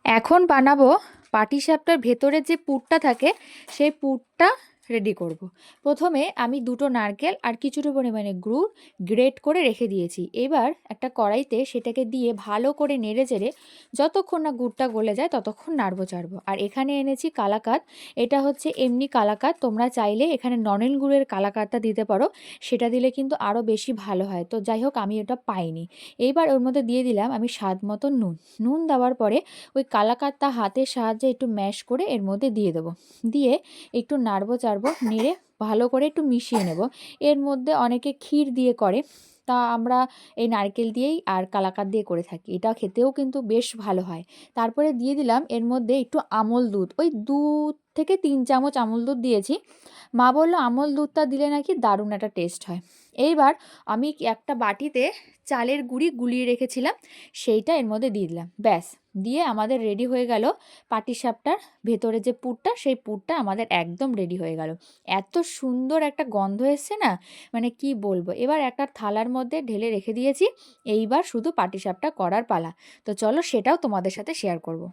এখন বানাবো পাটিসাপটার ভেতরে যে পুরটা থাকে সেই পুরটা রেডি করব। প্রথমে আমি দুটো নারকেল আর কিছুটা পরিমাণে গুড় গ্রেট করে রেখে দিয়েছি। এবার একটা কড়াইতে সেটাকে দিয়ে ভালো করে নেড়ে চেড়ে যতক্ষণ না গুড়টা গলে যায় ততক্ষণ নাড়বো চাড়বো। আর এখানে এনেছি কালাকাঁদ। এটা হচ্ছে এমনি কালাকাঁদ, তোমরা চাইলে এখানে নলেন গুড়ের কালাকাঁদটা দিতে পারো, সেটা দিলে কিন্তু আরও বেশি ভালো হয়। তো যাই হোক, আমি ওটা পাইনি। এইবার ওর মধ্যে দিয়ে দিলাম আমি স্বাদ মতো নুন। নুন দেওয়ার পরে ওই কালাকাঁদটা হাতের সাহায্যে একটু ম্যাশ করে এর মধ্যে দিয়ে দেবো। দিয়ে একটু নাড়বো চাড়বো, নেড়ে ভালো করে একটু মিশিয়ে নেব। এর মধ্যে অনেকে ক্ষীর দিয়ে করে, তা আমরা এই নারকেল দিয়েই আর কালাকাঁদ দিয়ে করে থাকি। এটা খেতেও কিন্তু বেশ ভালো হয়। তারপরে দিয়ে দিলাম এর মধ্যে একটু আমল দুধ, ওই 2 থেকে 3 চামচ আমল দুধ দিয়েছি। মা বললো আমল দুধটা দিলে নাকি দারুণ একটা টেস্ট হয়। এইবার আমি একটা বাটিতে চালের গুঁড়ি গুলিয়ে রেখেছিলাম, সেইটা এর মধ্যে দিয়ে দিলাম। ব্যাস, দিয়ে আমাদের রেডি হয়ে গেল পাটিসাপটার ভেতরে যে পুরটা, সেই পুরটা আমাদের একদম রেডি হয়ে গেল। এত সুন্দর একটা গন্ধ এসছে না, মানে কি বলবো। এবার একটা থালার মধ্যে ঢেলে রেখে দিয়েছি। এইবার শুধু পাটিসাপটা করার পালা। তো চলো সেটাও তোমাদের সাথে শেয়ার করব।